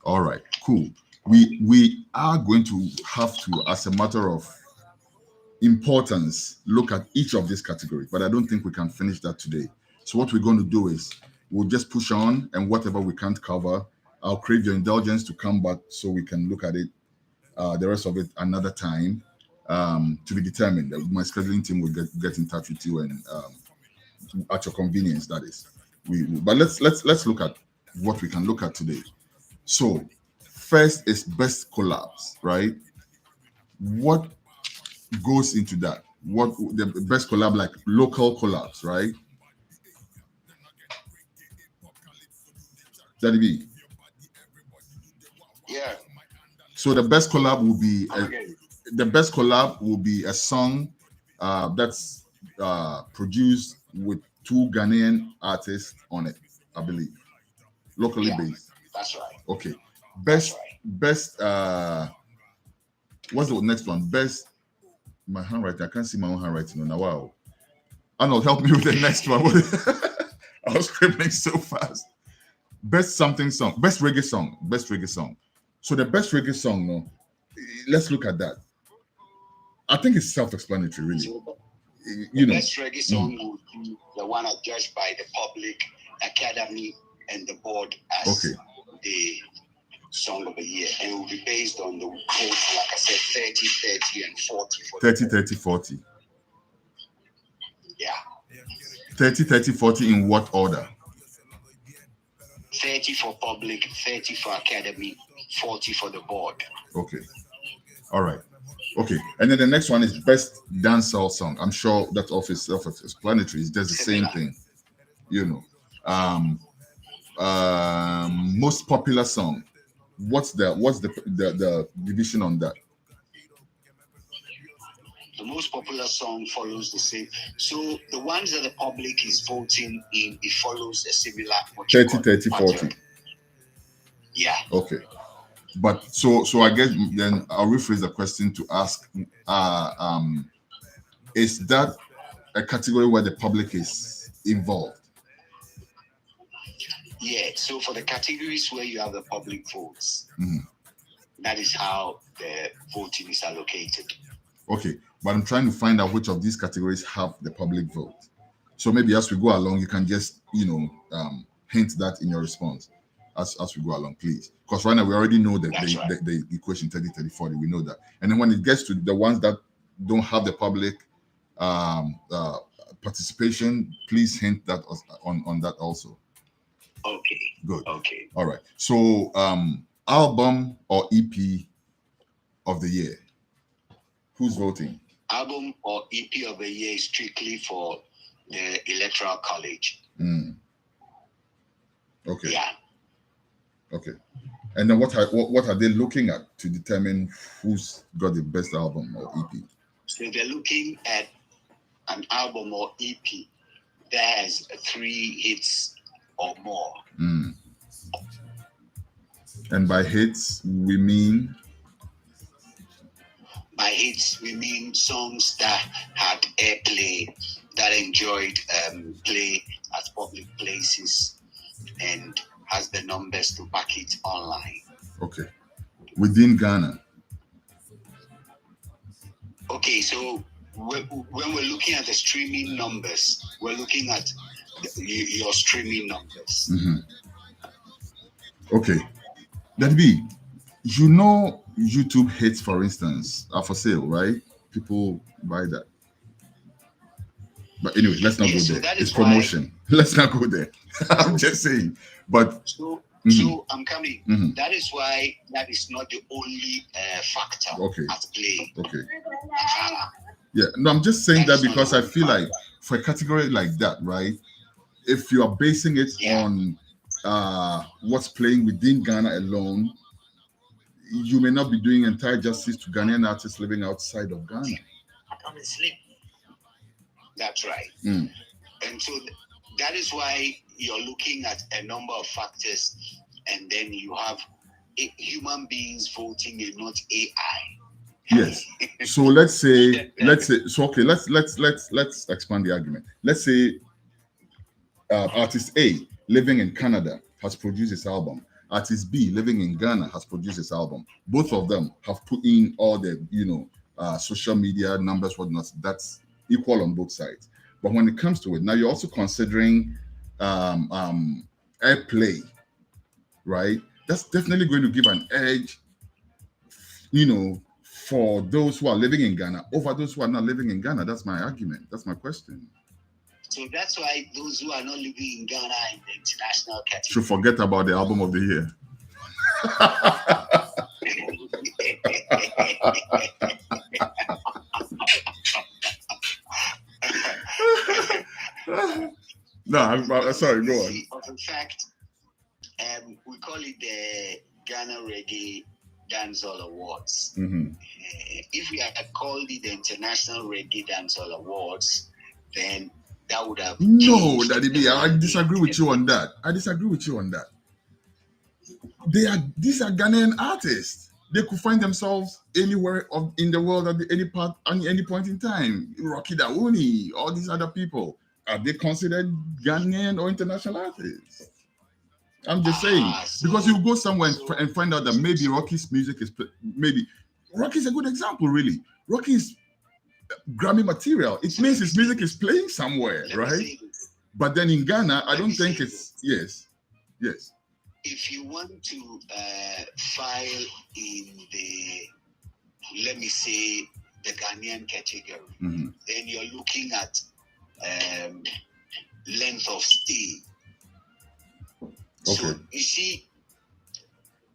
Speaker 2: All right, cool. We are going to have to, as a matter of importance, look at each of these categories, but I don't think we can finish that today. So what we're going to do is we'll just push on, and whatever we can't cover, I'll crave your indulgence to come back so we can look at it, the rest of it another time, to be determined. My scheduling team will get in touch with you, and at your convenience, that is. But let's look at what we can look at today. So first is best collabs, right? What goes into that? What the best collab, like local collabs, right? Daddy B.
Speaker 5: Yeah.
Speaker 2: So the best collab will be a song that's produced with 2 Ghanaian artists on it, I believe, locally based.
Speaker 5: That's right.
Speaker 2: Okay. Best. What's the next one? Best. My handwriting. I can't see my own handwriting now. Wow. Arnold, help me with the next one. I was scribbling so fast. Best something song, best reggae song, best reggae song. So the best reggae song, no, let's look at that. I think it's self-explanatory, really.
Speaker 5: So
Speaker 2: You
Speaker 5: the
Speaker 2: know,
Speaker 5: best reggae song would be the one judged by the public, academy, and the board as
Speaker 2: Okay.
Speaker 5: the song of the year. And it will be based on the votes, like I said, 30, 30, and 40 for
Speaker 2: 30, 30, 40.
Speaker 5: Yeah.
Speaker 2: 30, 30, 40 in what order?
Speaker 5: 30 for public, 30 for academy, 40 for the board.
Speaker 2: Okay. All right. Okay. And then the next one is best dancehall song. I'm sure that's also self-explanatory. It's just the same thing. You know. Most popular song. What's the division on that?
Speaker 5: The most popular song follows the same. So the ones that the public is voting in, it follows a similar
Speaker 2: 30, 30, 40.
Speaker 5: Yeah.
Speaker 2: Okay. But so I guess then I'll rephrase the question to ask, is that a category where the public is involved?
Speaker 5: Yeah. So for the categories where you have the public votes, that is how the voting is allocated.
Speaker 2: Okay. But I'm trying to find out which of these categories have the public vote. So maybe as we go along, you can just, hint that in your response as we go along, please. Because right now we already know the equation 30, 30, 40. We know that. And then when it gets to the ones that don't have the public participation, please hint that on that also.
Speaker 5: Okay.
Speaker 2: Good.
Speaker 5: Okay.
Speaker 2: All right. So album or EP of the year? Who's voting?
Speaker 5: Album or EP of the year is strictly for the Electoral College.
Speaker 2: Okay.
Speaker 5: Yeah.
Speaker 2: Okay. And then what are they looking at to determine who's got the best album or EP?
Speaker 5: So they're looking at an album or EP that has 3 hits or more.
Speaker 2: And by hits, we mean?
Speaker 5: By hits, we mean songs that had airplay, that enjoyed play at public places, and has the numbers to back it online.
Speaker 2: Okay. Within Ghana?
Speaker 5: Okay, so when we're looking at the streaming numbers, we're looking at your streaming numbers.
Speaker 2: Okay. That be, YouTube hits, for instance, are for sale, right? People buy that. But anyway, let's not go
Speaker 5: so
Speaker 2: there. It's promotion. Let's not go there. I'm just saying. But
Speaker 5: so I'm coming. That is why that is not the only factor at play.
Speaker 2: Okay. Yeah. No, I'm just saying that because I feel like for a category like that, right? If you are basing it on what's playing within Ghana alone, you may not be doing entire justice to Ghanaian artists living outside of Ghana.
Speaker 5: That's right. And so that is why you're looking at a number of factors, and then you have human beings voting and not AI.
Speaker 2: Yes. So let's say so okay, let's expand the argument. Let's say artist A living in Canada has produced his album. Artist B living in Ghana has produced his album. Both of them have put in all the social media numbers, whatnot. That's equal on both sides. But when it comes to it, now you're also considering airplay, right? That's definitely going to give an edge, for those who are living in Ghana over those who are not living in Ghana. That's my argument. That's my question.
Speaker 5: So that's why those who are not living in Ghana in the international category
Speaker 2: should forget about the album of the year. No, I'm sorry, go on.
Speaker 5: In fact, we call it the Ghana Reggae Dancehall Awards. If we had called it the International Reggae Dancehall Awards, then that would have
Speaker 2: no, Daddy B. I disagree with you on that. These are Ghanaian artists. They could find themselves anywhere in the world at any point in time. Rocky Dauni, all these other people, are they considered Ghanaian or international artists? I'm just saying, because you go somewhere and find out that maybe Rocky's music is maybe Rocky's a good example, really. Rocky's Grammy material. It means his music is playing somewhere, right? But then in Ghana, I don't think it's yes.
Speaker 5: If you want to file in the, let me say, the Ghanaian category, then you're looking at length of stay.
Speaker 2: Okay.
Speaker 5: So you see,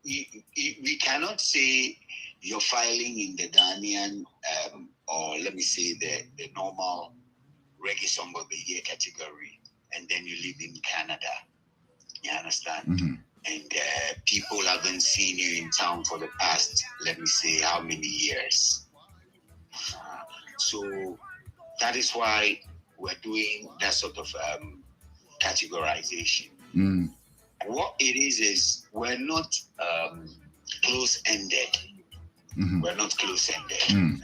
Speaker 5: we cannot say you're filing in the Ghanaian or let me say the normal reggae song of the year category, and then you live in Canada. You understand? And people haven't seen you in town for the past, let me say, how many years. So that is why we're doing that sort of categorization. What it is we're not close-ended. We're not close-ended.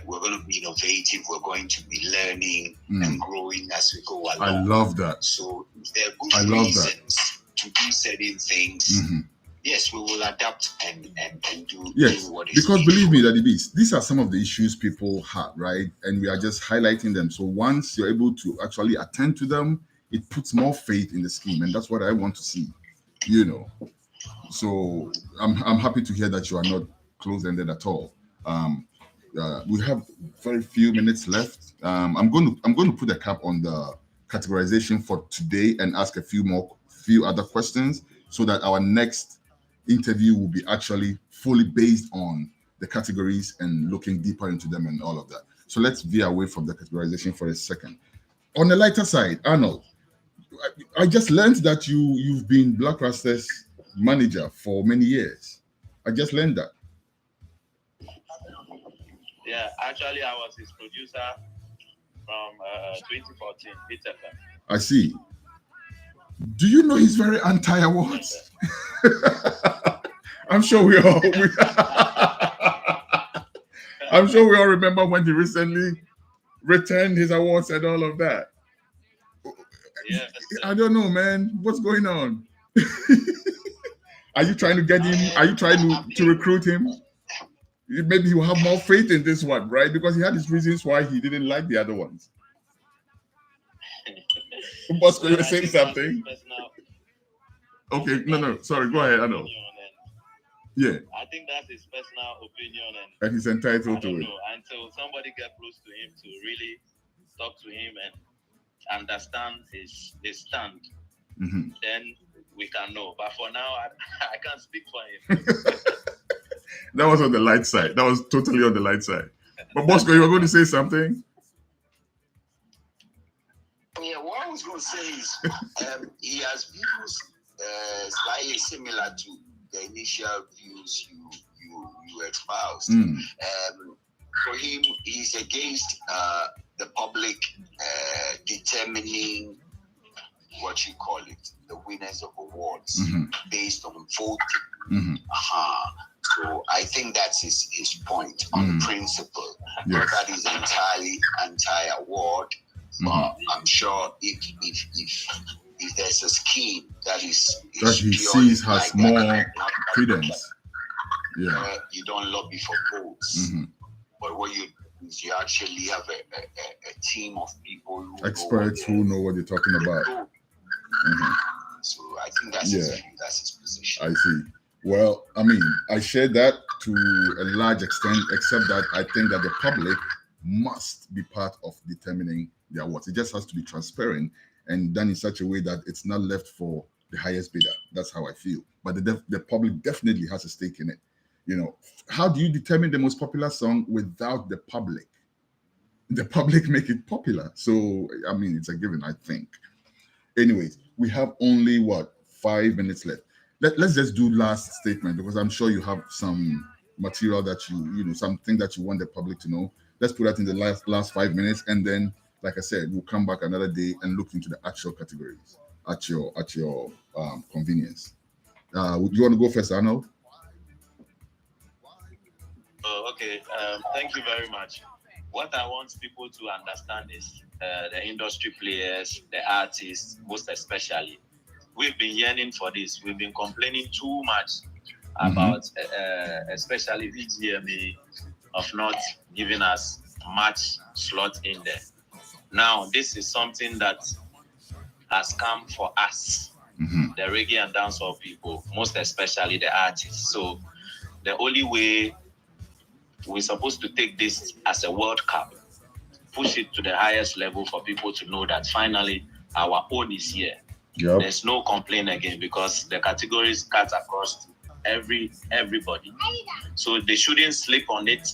Speaker 5: We're going to be innovative. We're going to be learning and growing as we go along.
Speaker 2: I love that.
Speaker 5: So if there are good reasons to do certain things, yes, we will adapt and do what is
Speaker 2: because
Speaker 5: needed.
Speaker 2: believe me, Daddy Beast, these are some of the issues people have, right? And we are just highlighting them. So once you're able to actually attend to them, it puts more faith in the scheme, and that's what I want to see, So I'm happy to hear that you are not close-ended at all. We have very few minutes left. I'm going to put a cap on the categorization for today and ask a few other questions, so that our next interview will be actually fully based on the categories and looking deeper into them and all of that. So let's veer away from the categorization for a second. On the lighter side, Arnold, I just learned that you've been Black Rasta's manager for many years. I just learned that.
Speaker 4: Yeah, actually, I was his producer from 2014, BTFM.
Speaker 2: I see. Do you know he's very anti-awards? I'm sure we all remember when he recently returned his awards and all of that.
Speaker 4: Yes.
Speaker 2: I don't know, man. What's going on? Are you trying to get him? Are you trying to recruit him? Maybe he will have more faith in this one, right? Because he had his reasons why he didn't like the other ones. Bosco, you were saying something? Okay, no, sorry, go ahead, I know. Yeah.
Speaker 4: I think that's his personal opinion,
Speaker 2: and he's entitled to it.
Speaker 4: Until somebody get close to him to really talk to him and understand his stand, then we can know. But for now, I can't speak for him.
Speaker 2: That was on the light side. That was totally on the light side. But Bosco, you were going to say something?
Speaker 5: Yeah, what I was going to say is he has views slightly similar to the initial views you espoused. For him, he's against the public determining what you call it, the winners of awards based on voting. So I think that's his point on principle. Not that he's entirely anti-award, but I'm sure if there's a scheme that he
Speaker 2: sees has more credence,
Speaker 5: you don't lobby for votes, but what you do is you actually have a team of people
Speaker 2: experts who know what they're talking about.
Speaker 5: So I think that's his view, that's his position.
Speaker 2: I see. Well, I mean, I share that to a large extent, except that I think that the public must be part of determining the awards. It just has to be transparent and done in such a way that it's not left for the highest bidder. That's how I feel. But the public definitely has a stake in it. How do you determine the most popular song without the public? The public make it popular. So, I mean, it's a given, I think. Anyways, we have only, 5 minutes left. Let's just do last statement, because I'm sure you have some material that you something that you want the public to know. Let's put that in the last 5 minutes, and then, like I said, we'll come back another day and look into the actual categories at your convenience. Would you want to go first, Arnold?
Speaker 4: Oh, okay. Thank you very much. What I want people to understand is the industry players, the artists, most especially, we've been yearning for this. We've been complaining too much about, especially VGMA, of not giving us much slot in there. Now, this is something that has come for us, the reggae and dancehall people, most especially the artists. So the only way we're supposed to take this as a World Cup, push it to the highest level for people to know that finally our own is here. Yep. There's no complaint again because the categories cut across everybody. So they shouldn't sleep on it.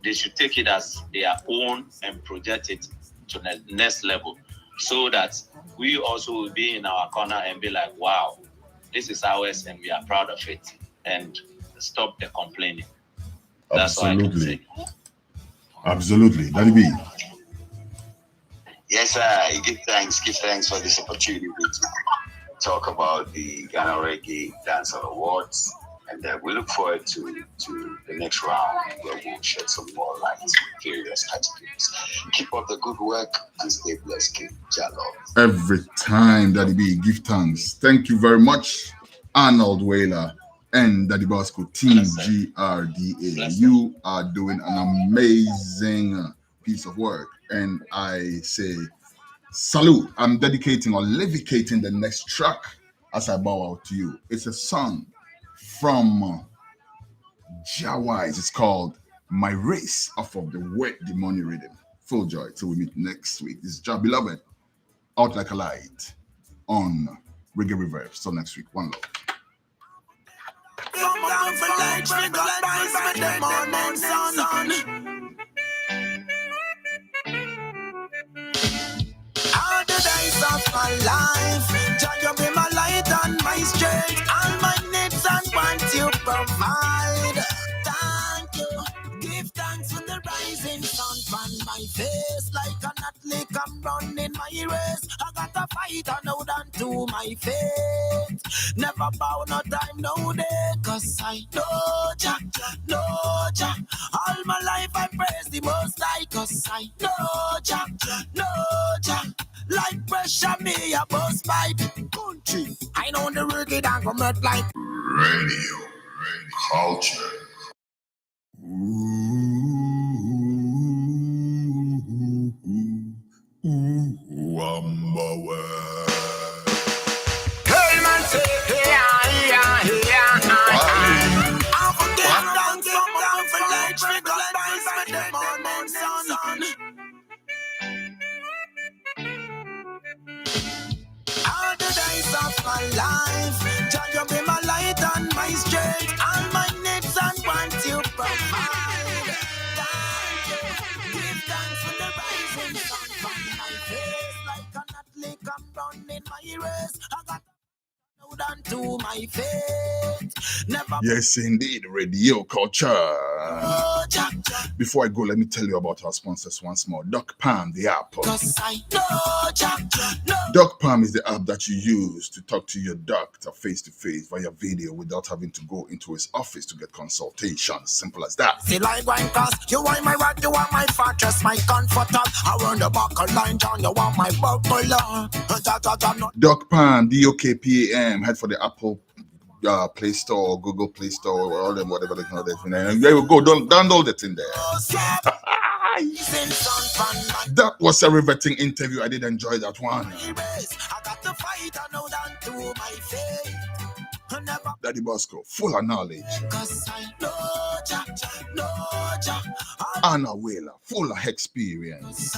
Speaker 4: They should take it as their own and project it to the next level so that we also will be in our corner and be like, wow, this is ours and we are proud of it, and stop the complaining. That's all I can say.
Speaker 2: Absolutely. Daddy B.
Speaker 5: Yes, sir. Give thanks for this opportunity to talk about the Ghana Reggae Dancehall Awards. And we look forward to the next round where we'll shed some more light on various categories. Keep up the good work and stay blessed, King Jahbeloved.
Speaker 2: Every time, Daddy B, give thanks. Thank you very much, Arnold Whaler and Daddy Bosco, Team GRDA. You are doing an amazing piece of work. And I say, salute. I'm dedicating or levicating the next track as I bow out to you. It's a song from Jawise. It's called My Race, off of the Wet the Money Rhythm. Full joy till we meet next week. This is Jahbeloved, out like a light on Reggae Reverb. So next week, one love.
Speaker 1: All the days of my life, Jah, you be my light and my strength. All my needs and wants you provide. Thank you. Give thanks for the rising sun on my face. Like an athlete, I'm running my race. I got a fight and hold on to my faith. Never bow, no time, no day. Cause I know Jah, know Jah. All my life I praise the Most High. Cause I know Jah, know Jah. Like pressure me a bus pipe. Country, I know the reggae that come out like
Speaker 2: Radio Culture.
Speaker 1: Hey man, say yeah. I forget down for light, trigger like the morning sun. All the days of my life, Jah, you be my light and my strength. All my needs and wants you provide. Thank you. Give thanks for the rising sun from my face. Like an athlete, I'm running my race. I got hold on to my faith. Never.
Speaker 2: Yes, indeed, Radio Culture. Before I go, let me tell you about our sponsors once more. Duck Palm, the app. Duck Palm is the app that you use to talk to your doctor face to face via video without having to go into his office to get consultations. Simple as that.
Speaker 1: See like wine cause you want my rock, you want my fortress, my comforter. I want the buckle line down, you want my buckler.
Speaker 2: Duck Palm, DOKPAM. Head for the Apple Play Store or Google Play Store or all them, whatever they call it. And there you go, download it in there. That was a riveting interview. I did enjoy that one. Daddy Bosco, full of knowledge. Anna Whaler, full of experience.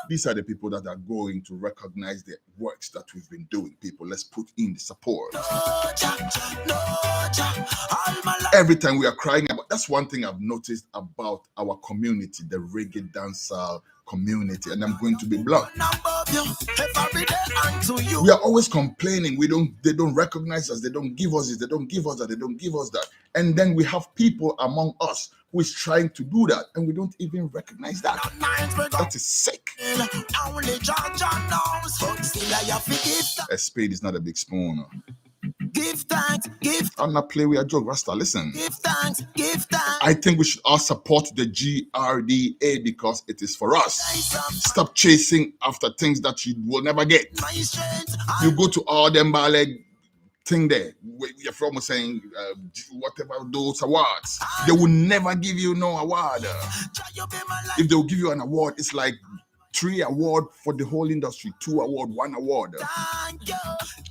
Speaker 2: These are the people that are going to recognize the works that we've been doing. People, let's put in the support. Every time we are crying about, that's one thing I've noticed about our community, the reggae dancehall community, and I'm going to be blunt. We are always complaining. They don't recognize us. They don't give us this. They don't give us that. They don't give us that. And then we have people among us who is trying to do that, and we don't even recognize that. That is sick. A spade is not a big spoon.
Speaker 1: give thanks, give.
Speaker 2: I'm not playing with a joke, Rasta. Listen.
Speaker 1: Give thanks, give thanks.
Speaker 2: I think we should all support the GRDA because it is for us. Stop chasing after things that you will never get. You go to all them ballet thing there, you're from saying whatever those awards, they will never give you no award. If they will give you an award, it's like 3 awards for the whole industry, 2 awards, 1 award.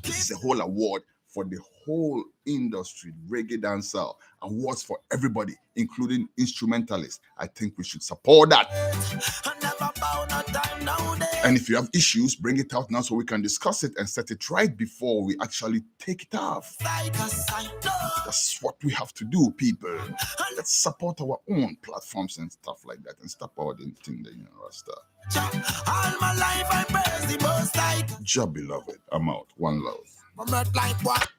Speaker 2: This is a whole award for the whole industry, reggae dancehall, awards for everybody, including instrumentalists. I think we should support that. And if you have issues, bring it out now so we can discuss it and set it right before we actually take it off. That's what we have to do, people. Let's support our own platforms and stuff like that and stop our thing that, you know, stuff.
Speaker 1: All my life I praise the most high.
Speaker 2: Jahbeloved, I'm out. One love.
Speaker 1: I'm not like what?